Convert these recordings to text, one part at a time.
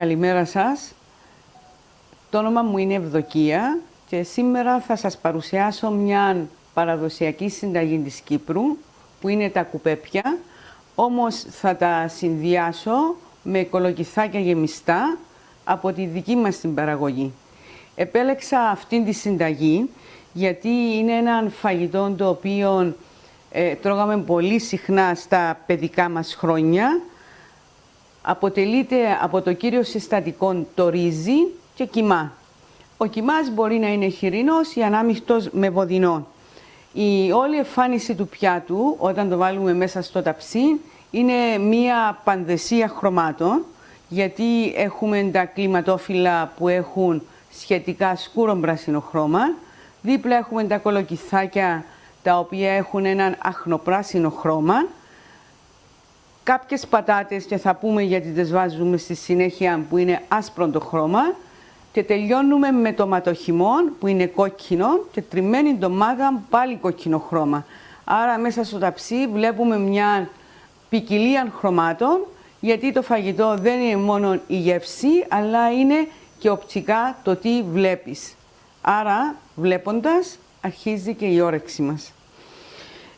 Καλημέρα σας. Το όνομα μου είναι Ευδοκία και σήμερα θα σας παρουσιάσω μια παραδοσιακή συνταγή της Κύπρου που είναι τα κουπέπια, όμως θα τα συνδυάσω με κολοκυθάκια γεμιστά από τη δική μας την παραγωγή. Επέλεξα αυτήν τη συνταγή γιατί είναι ένα φαγητό το οποίο τρώγαμε πολύ συχνά στα παιδικά μας χρόνια. Αποτελείται από το κύριο συστατικό το ρύζι και κιμά. Ο κιμάς μπορεί να είναι χοιρινός ή ανάμειχτος με βοδινό. Η όλη εμφάνιση του πιάτου, όταν το βάλουμε μέσα στο ταψί, είναι μία πανδεσία χρωμάτων, γιατί έχουμε τα κλιματόφυλλα που έχουν σχετικά σκούρο πράσινο χρώμα. Δίπλα έχουμε τα κολοκυθάκια, τα οποία έχουν έναν αχνοπράσινο χρώμα. Κάποιες πατάτες, και θα πούμε γιατί τις βάζουμε στη συνέχεια, που είναι άσπρο το χρώμα. Και τελειώνουμε με το ματοχυμόν που είναι κόκκινο και τριμμένη ντομάτα πάλι κόκκινο χρώμα. Άρα μέσα στο ταψί βλέπουμε μια ποικιλία χρωμάτων, γιατί το φαγητό δεν είναι μόνο η γεύση, αλλά είναι και οπτικά το τι βλέπεις. Άρα βλέποντας αρχίζει και η όρεξη μας.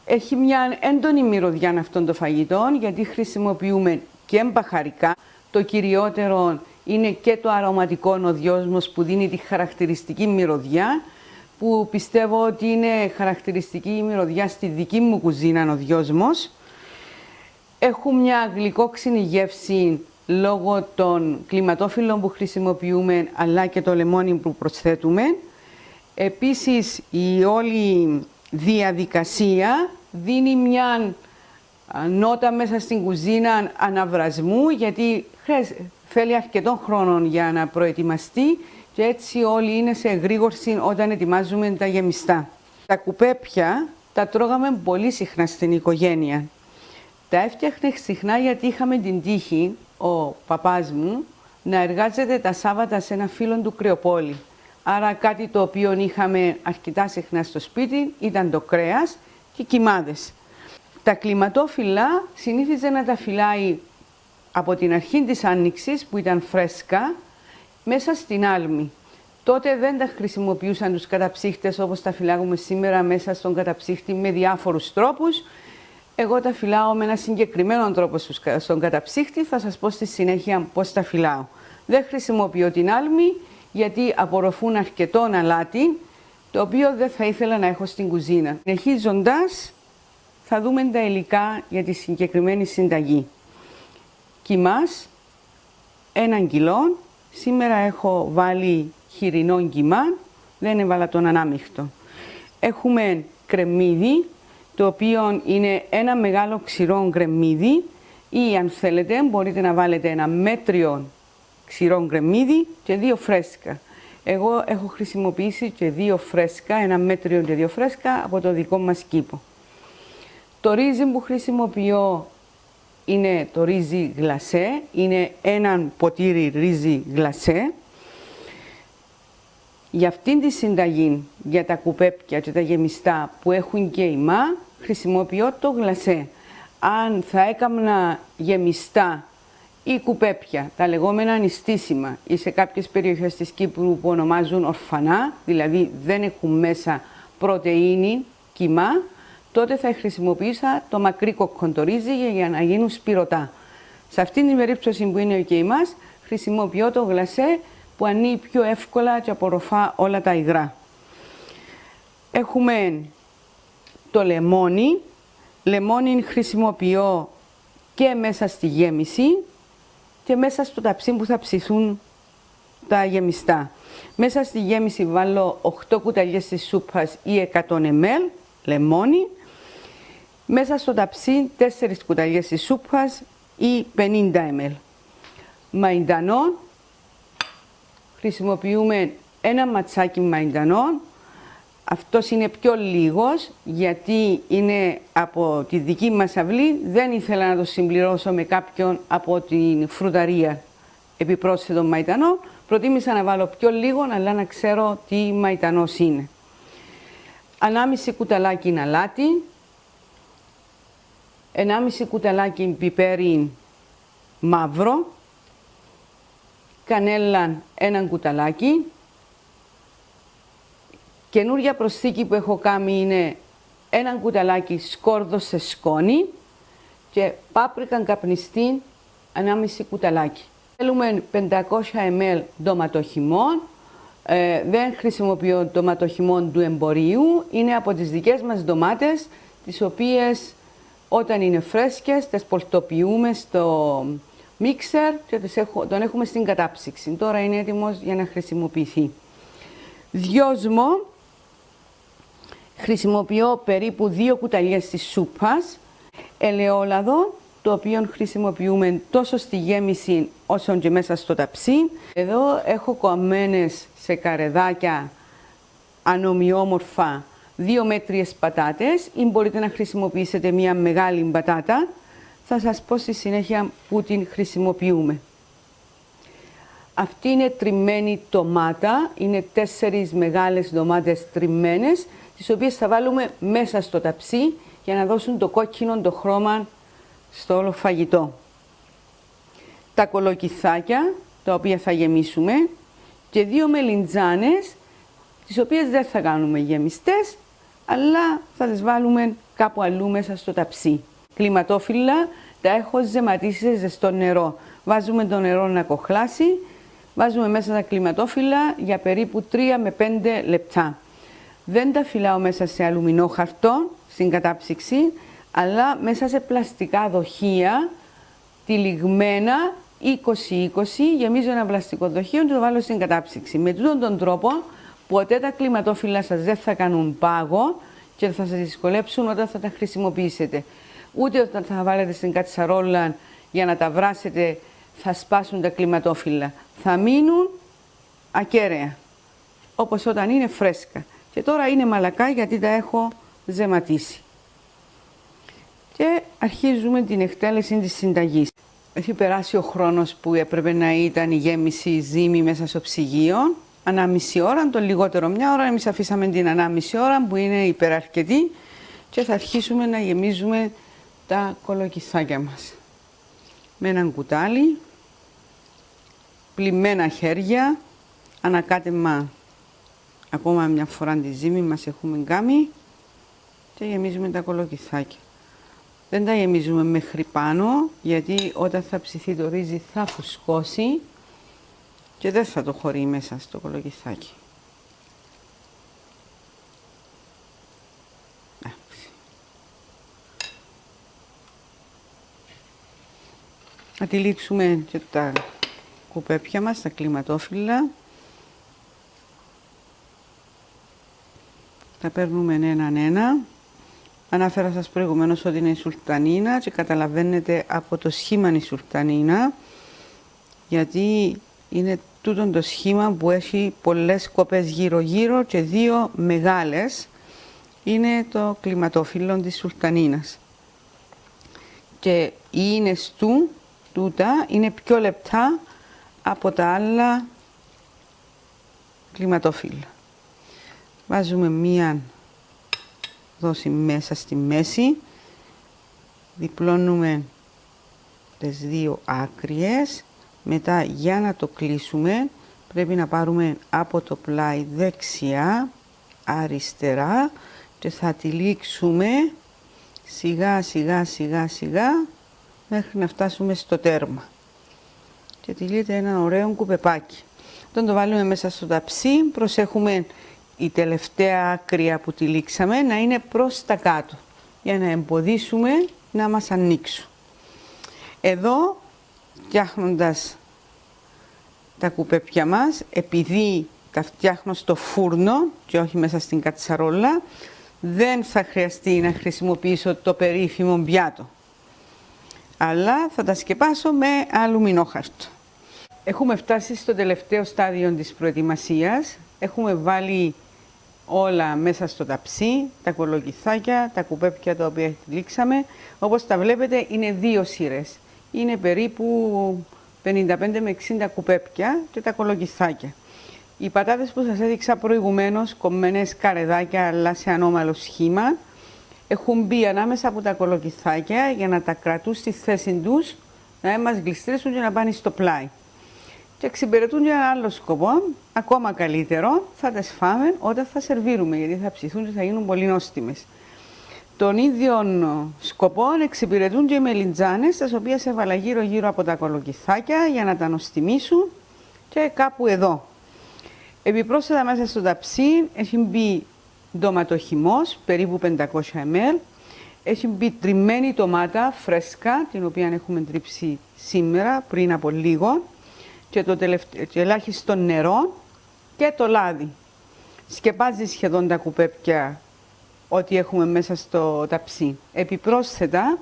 Έχει μια έντονη μυρωδιά αυτών των φαγητών, γιατί χρησιμοποιούμε και μπαχαρικά. Το κυριότερο είναι και το αρωματικό νοδιόσμος που δίνει τη χαρακτηριστική μυρωδιά, που πιστεύω ότι είναι χαρακτηριστική η μυρωδιά στη δική μου κουζίνα νοδιόσμος. Έχουν μια γλυκόξινη γεύση λόγω των κλιματόφυλλων που χρησιμοποιούμε, αλλά και το λεμόνι που προσθέτουμε. Επίσης η όλη διαδικασία δίνει μια νότα μέσα στην κουζίνα αναβρασμού, γιατί θέλει αρκετών χρόνων για να προετοιμαστεί και έτσι όλοι είναι σε εγρήγορση όταν ετοιμάζουμε τα γεμιστά. Τα κουπέπια τα τρώγαμε πολύ συχνά στην οικογένεια. Τα έφτιαχνε συχνά γιατί είχαμε την τύχη, ο παπάς μου, να εργάζεται τα Σάββατα σε ένα φίλο του Κρεοπόλη. Άρα κάτι το οποίο είχαμε αρκετά συχνά στο σπίτι ήταν το κρέας και οι κιμάδες. Τα κλιματόφυλλα συνήθιζε να τα φυλάει από την αρχή της άνοιξης, που ήταν φρέσκα, μέσα στην άλμη. Τότε δεν τα χρησιμοποιούσαν τους καταψύχτες όπως τα φυλάγουμε σήμερα μέσα στον καταψύχτη με διάφορους τρόπους. Εγώ τα φυλάω με ένα συγκεκριμένο τρόπο στον καταψύχτη, θα σας πω στη συνέχεια πώς τα φυλάω. Δεν χρησιμοποιώ την άλμη γιατί απορροφούν αρκετό αλάτι, το οποίο δεν θα ήθελα να έχω στην κουζίνα. Συνεχίζοντας, θα δούμε τα υλικά για τη συγκεκριμένη συνταγή. Κιμάς, 1 κιλό. Σήμερα έχω βάλει χοιρινό κιμά, δεν έβαλα τον ανάμειχτο. Έχουμε κρεμμύδι, το οποίο είναι ένα μεγάλο ξηρό κρεμμύδι, ή αν θέλετε μπορείτε να βάλετε ένα μέτριο ξηρό κρεμμύδι και 2 φρέσκα. Εγώ έχω χρησιμοποιήσει και 2 φρέσκα, ένα μέτριο και 2 φρέσκα από το δικό μας κήπο. Το ρύζι που χρησιμοποιώ είναι το ρύζι γλασέ, είναι 1 ποτήρι ρύζι γλασέ. Για αυτήν τη συνταγή, για τα κουπέπια και τα γεμιστά που έχουν κέιμα, χρησιμοποιώ το γλασέ. Αν θα έκανα γεμιστά ή κουπέπια, τα λεγόμενα νηστίσιμα, ή σε κάποιες περιοχές της Κύπρου που ονομάζουν ορφανά, δηλαδή δεν έχουν μέσα πρωτεΐνη, κιμά, τότε θα χρησιμοποιούσα το μακρύ κοκκοντορίζι για να γίνουν σπυρωτά. Σε αυτήν την περίπτωση που είναι ο κεϊμάς, χρησιμοποιώ το γλασέ που ανοίγει πιο εύκολα και απορροφά όλα τα υγρά. Έχουμε το λεμόνι. Λεμόνι χρησιμοποιώ και μέσα στη γέμιση και μέσα στο ταψί που θα ψηθούν τα γεμιστά. Μέσα στη γέμιση βάλω 8 κουταλιές της σούπας ή 100 ml λεμόνι. Μέσα στο ταψί 4 κουταλιές της σούπας ή 50 ml. Μαϊντανό. Χρησιμοποιούμε ένα ματσάκι μαϊντανό. Αυτός είναι πιο λίγος γιατί είναι από τη δική μας αυλή. Δεν ήθελα να το συμπληρώσω με κάποιον από την φρουταρία επιπρόσθετο μαϊντανό. Προτίμησα να βάλω πιο λίγο, αλλά να ξέρω τι μαϊντανός είναι. 1,5 κουταλάκι αλάτι. 1,5 κουταλάκι πιπέρι μαύρο. κανέλα έναν κουταλάκι. Καινούρια προσθήκη που έχω κάνει είναι έναν κουταλάκι σκόρδο σε σκόνη και πάπρικα καπνιστή 1,5 κουταλάκι. Θέλουμε 500 ml ντοματοχυμό. Δεν χρησιμοποιώ ντοματοχυμό του εμπορίου. Είναι από τις δικές μας ντομάτες, τις οποίες όταν είναι φρέσκες τις πολτοποιούμε στο μίξερ και τον έχουμε στην κατάψυξη. Τώρα είναι έτοιμος για να χρησιμοποιηθεί. Δυόσμο, χρησιμοποιώ περίπου 2 κουταλιές της σούπας. Ελαιόλαδο, το οποίο χρησιμοποιούμε τόσο στη γέμιση όσο και μέσα στο ταψί. Εδώ έχω κομμένες σε καρεδάκια ανομοιόμορφα 2 μέτριες πατάτες ή μπορείτε να χρησιμοποιήσετε μια μεγάλη πατάτα. Θα σας πω στη συνέχεια που την χρησιμοποιούμε. Αυτή είναι τριμμένη ντομάτα, είναι 4 μεγάλες ντομάτες τριμμένες, τις οποίες θα βάλουμε μέσα στο ταψί για να δώσουν το κόκκινο το χρώμα στο όλο φαγητό. Τα κολοκυθάκια, τα οποία θα γεμίσουμε, και 2 μελιτζάνες, τις οποίες δεν θα κάνουμε γεμιστές, αλλά θα τις βάλουμε κάπου αλλού μέσα στο ταψί. Κλιματόφυλλα τα έχω ζεματίσει σε ζεστό νερό. Βάζουμε το νερό να κοχλάσει, βάζουμε μέσα τα κλιματόφυλλα για περίπου 3 με 5 λεπτά. Δεν τα φυλάω μέσα σε αλουμινό χαρτό στην κατάψυξη, αλλά μέσα σε πλαστικά δοχεία, τυλιγμένα 20-20, γεμίζω ένα πλαστικό δοχείο και το βάλω στην κατάψυξη. Με αυτόν τον τρόπο, ποτέ τα κλιματόφυλλα σας δεν θα κάνουν πάγο και θα σας δυσκολέψουν όταν θα τα χρησιμοποιήσετε. Ούτε όταν θα βάλετε στην κατσαρόλα για να τα βράσετε θα σπάσουν τα κλιματόφυλλα. Θα μείνουν ακέραια, όπως όταν είναι φρέσκα. Και τώρα είναι μαλακά γιατί τα έχω ζεματίσει. Και αρχίζουμε την εκτέλεση της συνταγής. Έχει περάσει ο χρόνος που έπρεπε να ήταν η γέμιση ζύμη μέσα στο ψυγείο. Ανάμιση ώρα, το λιγότερο μια ώρα. Εμείς αφήσαμε την ανάμιση ώρα που είναι υπεραρκετή και θα αρχίσουμε να γεμίζουμε τα κολοκυθάκια μας. Με έναν κουτάλι, πλυμμένα χέρια, ανακάτεμα ακόμα μια φορά τη ζύμη μας έχουμε κάνει και γεμίζουμε τα κολοκυθάκια. Δεν τα γεμίζουμε μέχρι πάνω, γιατί όταν θα ψηθεί το ρύζι θα φουσκώσει και δεν θα το χωρεί μέσα στο κολοκυθάκι. Θα τυλίξουμε και τα κουπέπια μας, τα κλιματόφυλλα. Τα παίρνουμε έναν ένα. Ανάφερα σας προηγουμένως ότι είναι η σουλτανίνα και καταλαβαίνετε από το σχήμα η σουλτανίνα, γιατί είναι τούτο το σχήμα που έχει πολλές κοπές γύρω-γύρω και 2 μεγάλες. Είναι το κλιματόφυλλο της σουλτανίνας. Και οι ίνες του, τούτα, είναι πιο λεπτά από τα άλλα κλιματόφυλλα. Βάζουμε μία δόση μέσα στη μέση, διπλώνουμε τις 2 άκριες, μετά για να το κλείσουμε πρέπει να πάρουμε από το πλάι δεξιά, αριστερά και θα τυλίξουμε σιγά μέχρι να φτάσουμε στο τέρμα. Και τυλίγεται ένα ωραίο κουπεπάκι. Όταν το βάλουμε μέσα στο ταψί, προσέχουμε η τελευταία άκρη που τυλίξαμε να είναι προς τα κάτω, για να εμποδίσουμε να μας ανοίξουν. Εδώ, φτιάχνοντας τα κουπέπια μας, επειδή τα φτιάχνω στο φούρνο και όχι μέσα στην κατσαρόλα, δεν θα χρειαστεί να χρησιμοποιήσω το περίφημο πιάτο, αλλά θα τα σκεπάσω με αλουμινόχαρτο. Έχουμε φτάσει στο τελευταίο στάδιο της προετοιμασίας. Έχουμε βάλει όλα μέσα στο ταψί, τα κολοκυθάκια, τα κουπέπια τα οποία τυλίξαμε. Όπως τα βλέπετε είναι 2 σειρές. Είναι περίπου 55 με 60 κουπέπια και τα κολοκυθάκια. Οι πατάτες που σας έδειξα προηγουμένως, κομμένες καρεδάκια αλλά σε ανώμαλο σχήμα, έχουν μπει ανάμεσα από τα κολοκυθάκια για να τα κρατούν στη θέση τους, να μην μας γλιστρήσουν και να πάνε στο πλάι. και εξυπηρετούν για ένα άλλο σκοπό, ακόμα καλύτερο, θα τα φάμε όταν θα σερβίρουμε, γιατί θα ψηθούν και θα γίνουν πολύ νόστιμες. Τον ίδιο σκοπό εξυπηρετούν και οι μελιτζάνες, τις οποίες έβαλα γύρω-γύρω από τα κολοκυθάκια για να τα νοστιμήσουν και κάπου εδώ. Επιπρόσθετα μέσα στο ταψί έχει μπει ντοματοχυμός, περίπου 500 ml. Έχει μπει τριμμένη ντομάτα φρέσκα, την οποία έχουμε τρίψει σήμερα πριν από λίγο, και ελάχιστο νερό και το λάδι. Σκεπάζει σχεδόν τα κουπέπια ό,τι έχουμε μέσα στο ταψί. Επιπρόσθετα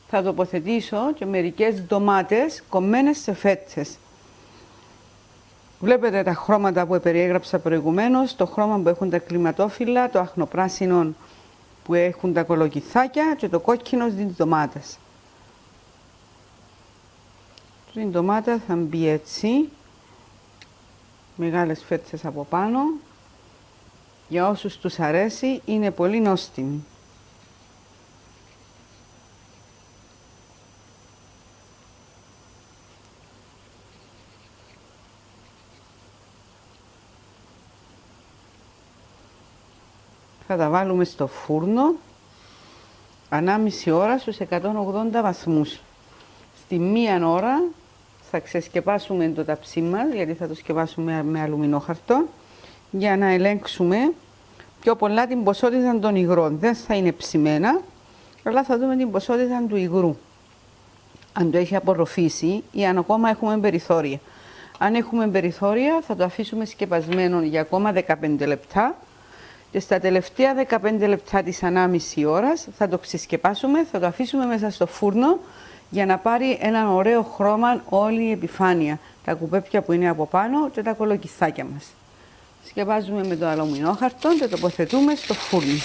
θα τοποθετήσω και μερικές ντομάτες κομμένες σε φέτσες. Βλέπετε τα χρώματα που περιέγραψα προηγουμένως, το χρώμα που έχουν τα κλιματόφυλλα, το αχνοπράσινο που έχουν τα κολοκυθάκια και το κόκκινο της ντομάτας. Η ντομάτα θα μπει έτσι, μεγάλες φέτσες από πάνω. Για όσους τους αρέσει, είναι πολύ νόστιμη. Θα τα βάλουμε στο φούρνο, ανάμιση ώρα στους 180 βαθμούς. Στη μία ώρα θα ξεσκεπάσουμε το ταψί μας, γιατί θα το σκεπάσουμε με αλουμινόχαρτο, για να ελέγξουμε πιο πολλά την ποσότητα των υγρών. Δεν θα είναι ψημένα, αλλά θα δούμε την ποσότητα του υγρού. Αν το έχει απορροφήσει ή αν ακόμα έχουμε περιθώρια. Αν έχουμε περιθώρια θα το αφήσουμε σκεπασμένο για ακόμα 15 λεπτά και στα τελευταία 15 λεπτά της ανάμιση ώρας θα το ξεσκεπάσουμε, θα το αφήσουμε μέσα στο φούρνο για να πάρει ένα ωραίο χρώμα όλη η επιφάνεια. Τα κουπέπια που είναι από πάνω και τα κολοκυθάκια μας. Σκεπάζουμε με το αλουμινόχαρτο και τοποθετούμε στο φούρνο.